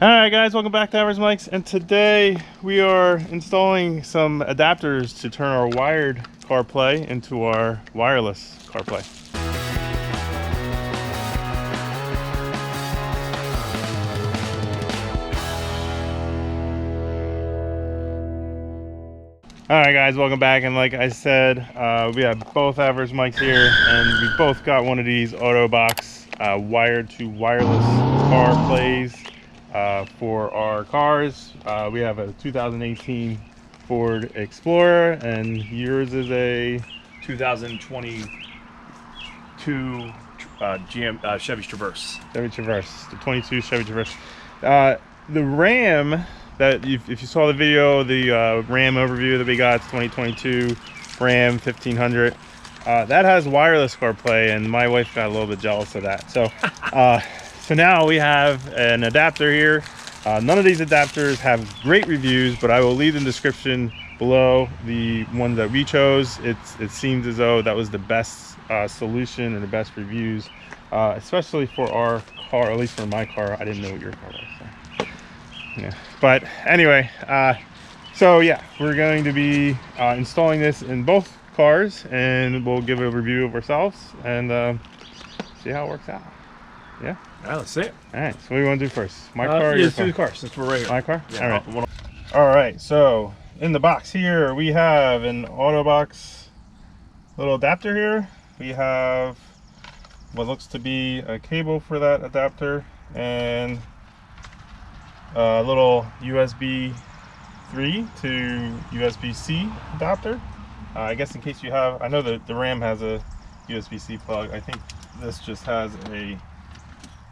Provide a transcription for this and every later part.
Alright guys, welcome back to Average Mics, and today we are installing some adapters to turn our wired CarPlay into our wireless CarPlay. Alright guys, welcome back, and like I said, we have both Average Mics here, and we both got one of these Autobox wired to wireless CarPlays for our cars. We have a 2018 Ford Explorer, and yours is a 2022 Chevy Traverse. Chevy Traverse, the 22 Chevy Traverse. The Ram that if you saw the video, the Ram overview that we got, it's 2022 Ram 1500. That has wireless CarPlay, and my wife got a little bit jealous of that. So. So now we have an adapter here. None of these adapters have great reviews, but I will leave in the description below the one that we chose. It seems as though that was the best solution and the best reviews, especially for our car, at least for my car. I didn't know what your car was. So. Yeah. But anyway, so yeah, we're going to be installing this in both cars, and we'll give a review of ourselves and see how it works out. Yeah. All right, let's see it. All right, so what do you want to do first? My car or your let's car? do the car since we're right here. My car? Yeah, all right. All right, so in the box here, we have an Autobox little adapter here. We have what looks to be a cable for that adapter and a little USB 3 to USB-C adapter. I guess in case you have, I know that the Ram has a USB-C plug. I think this just has a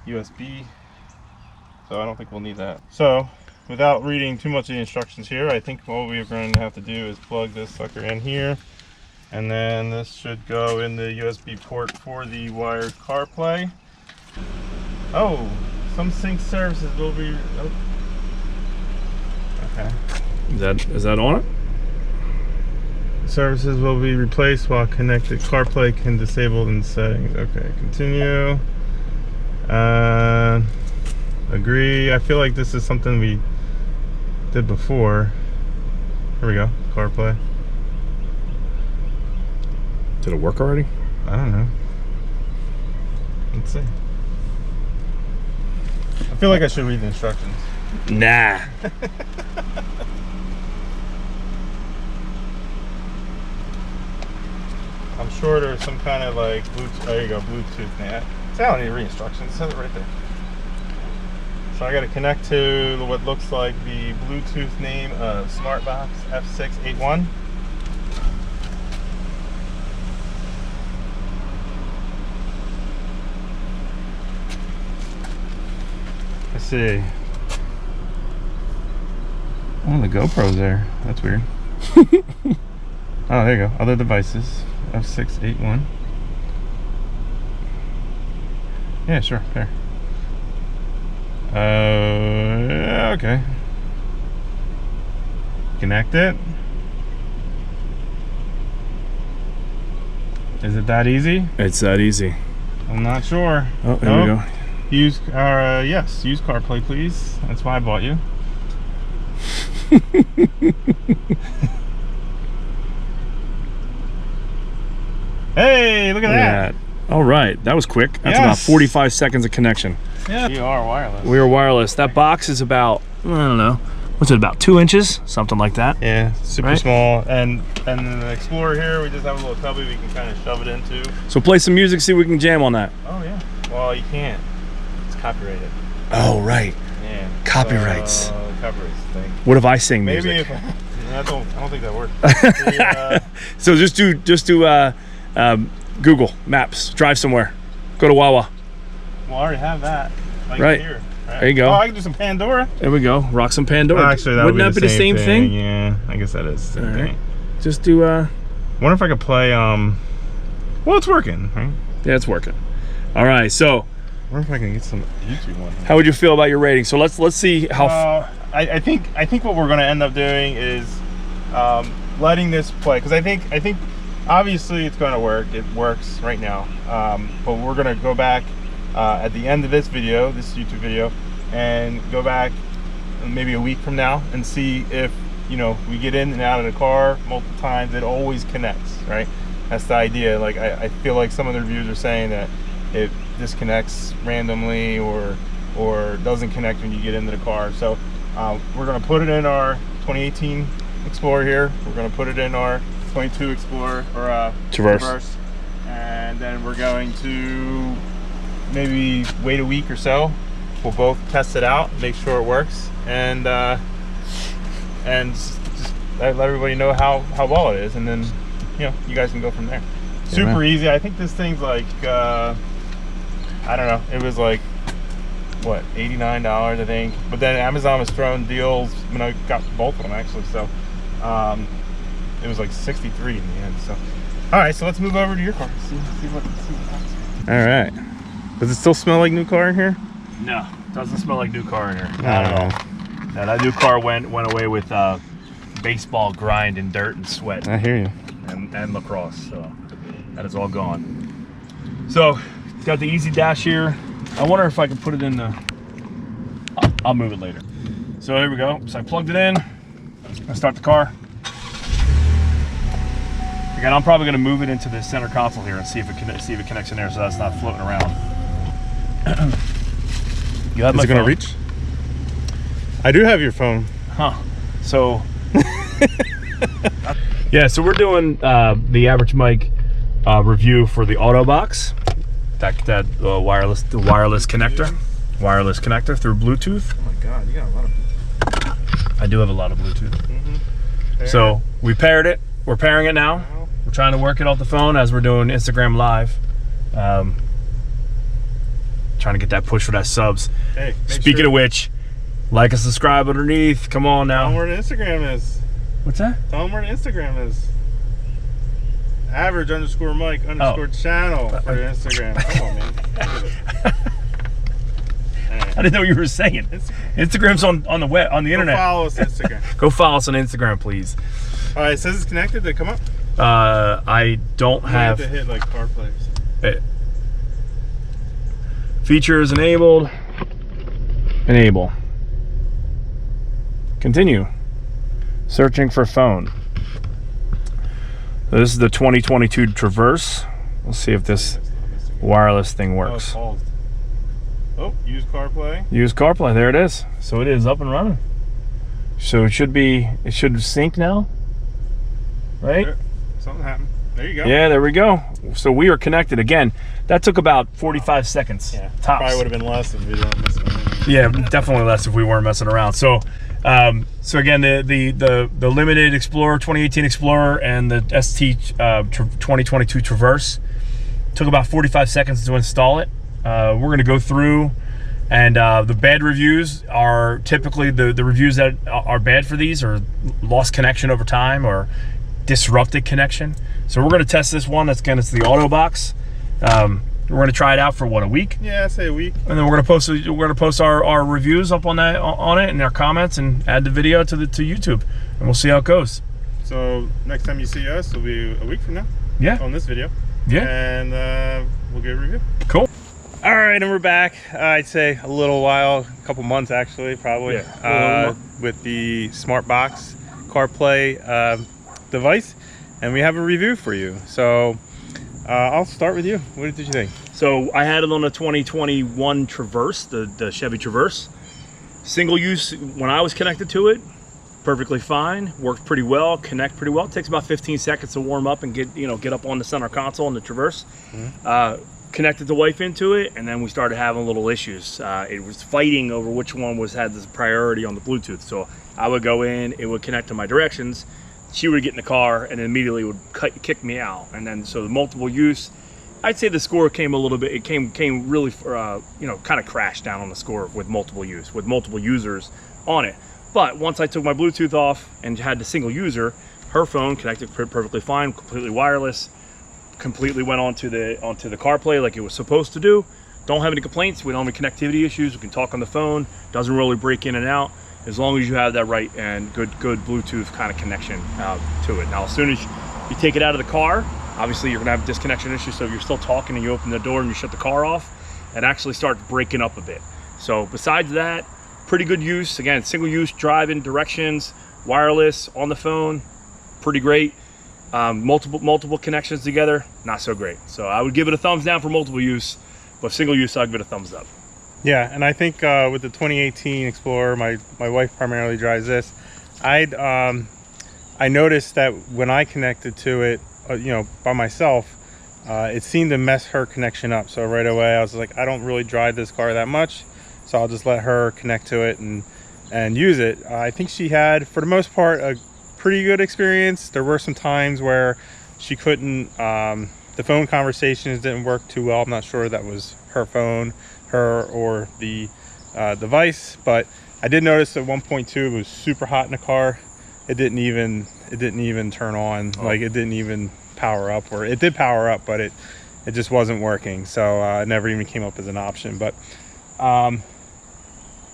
USB, so I don't think we'll need that. So without reading too much of the instructions here, I think what we're going to have to do is plug this sucker in here, and then this should go in the USB port for the wired CarPlay. Oh, some sync services will be okay. Is that on it? Services will be replaced while connected. CarPlay can disable in settings. Okay, continue. Agree. I feel like this is something we did before. Here we go. CarPlay. Did it work already? I don't know. Let's see. I feel like I should read the instructions. Nah. I'm sure there's some kind of like Bluetooth. There you go, Bluetooth. Man, I don't need to read instructions. It says it right there. So I got to connect to what looks like the Bluetooth name of SmartBox F681. Let's see. Oh, the GoPro's there. That's weird. Oh, there you go. Other devices. F681. Yeah, sure. There. Okay. Connect it. Is it that easy? It's that easy. I'm not sure. Oh, there we go. Use yes, use CarPlay, please. That's why I bought you. Hey, look at that. All right, that was quick. That's about 45 seconds of connection. Yeah. We are wireless. We are wireless. That box is about, I don't know, what's it, about 2 inches? Something like that. Yeah, super small. And in the Explorer here, we just have a little cubby we can kind of shove it into. So play some music, see if we can jam on that. Oh, yeah. Well, you can't. It's copyrighted. Oh, right. Yeah. Copyrights. Copyrights thing. What if I sing Maybe music? I don't think that works. So just do Google Maps. Drive somewhere. Go to Wawa. Well, I already have that. Like right. Here. Right. There you go. Oh, I can do some Pandora. There we go. Rock some Pandora. Actually, that wouldn't that be the same thing? Yeah, I guess that is the same thing. Just do. Wonder if I could play. Well, it's working, right? Yeah, it's working. All right, so. Wonder if I can get some YouTube one. How would you feel about your rating? So let's see how. I think what we're going to end up doing is letting this play, because I think obviously it's going to work. It works right now, but we're going to go back at the end of this video, this YouTube video, and go back maybe a week from now and see if, you know, we get in and out of the car multiple times, it always connects, right? That's the idea. Like I feel like some of the reviews are saying that it disconnects randomly or doesn't connect when you get into the car. So we're gonna put it in our 2018 Explorer here. We're gonna put it in our 22 Explorer or Traverse, and then we're going to maybe wait a week or so. We'll both test it out, make sure it works, and just let everybody know how well it is, and then, you know, you guys can go from there. Yeah, super man. Easy. I think this thing's like I don't know, it was like what, $89 I think, but then Amazon was throwing deals when I got both of them actually, so it was like 63 in the end. So all right, so let's move over to your car, see what happens. All right, does it still smell like new car in here? No, doesn't smell like new car in here. Not at all. No, that new car went away with baseball grind and dirt and sweat. I hear you. And lacrosse, so that is all gone. So got the easy dash here. I wonder if I can put it in the, I'll move it later. So there we go. So I plugged it in. I start the car. Again, I'm probably gonna move it into the center console here and see if it connects in there, so that's not floating around. You have my phone? Is it gonna reach? I do have your phone. Huh. So yeah, so we're doing the average mic review for the Autobox, that wireless connector through Bluetooth. Oh my God, you got a lot of Bluetooth. I do have a lot of Bluetooth. So we paired it. We're pairing it now. We're trying to work it off the phone as we're doing Instagram Live. Trying to get that push for that subs. Hey, speaking of which, like and subscribe underneath. Come on now. Tell them where the Instagram is. What's that? Tell them where the Instagram is. Average_Mike_channel for your Instagram. Come on, man. I didn't know what you were saying. Instagram's on the web, on the internet. Go follow us on Instagram. Go follow us on Instagram, please. All right, it says it's connected. Did it come up? I don't have. You have to hit like CarPlay. Features enabled. Enable. Continue. Searching for phone. This is the 2022 Traverse. We'll see if this wireless thing works. Oh, use CarPlay. Use CarPlay. There it is. So it is up and running. So it should sync now, right? There, something happened. There you go. Yeah, there we go. So we are connected again. That took about 45 seconds. Yeah, tops. Probably would have been less if we weren't messing around. Yeah, definitely less if we weren't messing around. So, so again, the limited Explorer, 2018 Explorer, and the ST 2022 Traverse took about 45 seconds to install it. We're going to go through, and the bad reviews are typically the reviews that are bad for these are lost connection over time or disrupted connection. So we're going to test this one. It's the Autobox. We're going to try it out for what, a week? Yeah, I say a week. And then we're going to post our reviews up on it and our comments, and add the video to YouTube, and we'll see how it goes. So next time you see us will be a week from now. Yeah. On this video. Yeah. And we'll get a review. Cool. All right, and we're back. I'd say a little while, a couple months actually, probably. Yeah. With the SmartBox CarPlay device, and we have a review for you. So I'll start with you. What did you think? So I had it on the 2021 Traverse, the Chevy Traverse. Single use when I was connected to it, perfectly fine. Worked pretty well, connect pretty well. It takes about 15 seconds to warm up and get up on the center console on the Traverse. Mm-hmm. Connected the wife into it, and then we started having little issues. It was fighting over which one had this priority on the Bluetooth. So I would go in, it would connect to my directions. She would get in the car and immediately would kick me out. And then so the multiple use, I'd say the score came a little bit. It came really kind of crashed down on the score with multiple users on it. But once I took my Bluetooth off and had the single user, her phone connected perfectly fine, completely wireless, completely went onto the CarPlay like it was supposed to do. Don't have any complaints. We don't have any connectivity issues. We can talk on the phone. Doesn't really break in and out, as long as you have that right and good Bluetooth kind of connection to it. Now, as soon as you take it out of the car, obviously you're gonna have disconnection issues. So if you're still talking and you open the door and you shut the car off, it actually starts breaking up a bit. So besides that, pretty good use. Again, single use, driving, directions, wireless, on the phone, pretty great. Multiple connections together, not so great. So I would give it a thumbs down for multiple use, but single use, I'd give it a thumbs up. Yeah, and I think with the 2018 Explorer, my wife primarily drives this. I noticed that when I connected to it, you know, by myself, it seemed to mess her connection up. So right away I was like, I don't really drive this car that much, so I'll just let her connect to it and use it. I think she had, for the most part, a pretty good experience. There were some times where she couldn't, the phone conversations didn't work too well. I'm not sure that was her phone, her or the device, but I did notice at 1.2 it was super hot in the car. It didn't even turn on. Like, it didn't even power up, or it did power up, but it just wasn't working. So it never even came up as an option. But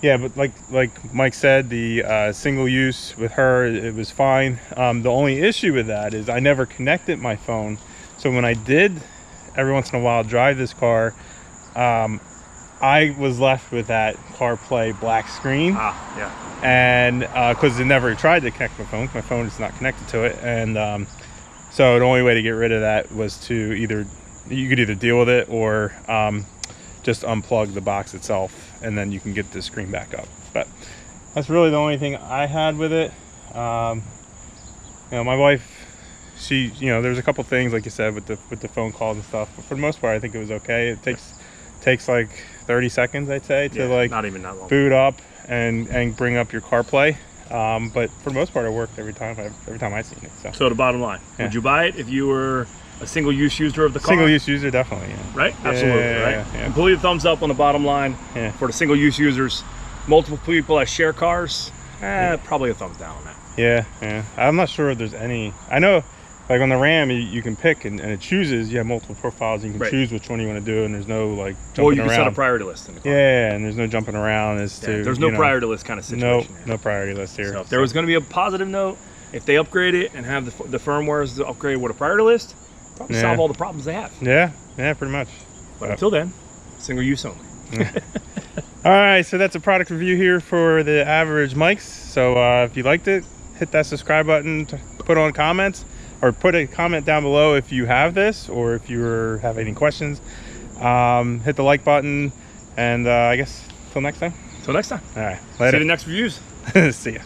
yeah, but like Mike said, the single use with her, it was fine. The only issue with that is I never connected my phone. So when I did every once in a while drive this car, I was left with that CarPlay black screen. Yeah. And because it never tried to connect my phone is not connected to it. And so the only way to get rid of that was to you could either deal with it or just unplug the box itself, and then you can get the screen back up. But that's really the only thing I had with it. You know, my wife, she, you know, there's a couple things like you said with the phone calls and stuff, but for the most part I think it was okay. It takes like 30 seconds, I'd say, to like not even that long, boot up and bring up your CarPlay. But for the most part it worked every time I've seen it. So the bottom line, would you buy it if you were a single use user of the car? Single use user, definitely. Yeah. Right? Absolutely. Yeah. Completely thumbs up on the bottom line. For the single use users. Multiple people that share cars, probably a thumbs down on that. Yeah. I'm not sure if there's any. I know, like on the Ram, you can pick and it chooses. You have multiple profiles. You can choose which one you want to do, and there's no like jumping around. Well, you can set a priority list in the car. Yeah, and there's no jumping around as to. There's no priority list kind of situation. No priority list here. So if there was going to be a positive note, if they upgrade it and have the firmwares upgrade with a priority list, probably solve all the problems they have. Yeah, pretty much. But until then, single use only. All right, so that's a product review here for the average mics. So if you liked it, hit that subscribe button, put on comments, or put a comment down below if you have this, or if you have any questions. Hit the like button, and I guess till next time. Till next time. All right, later. See you in the next reviews. See ya.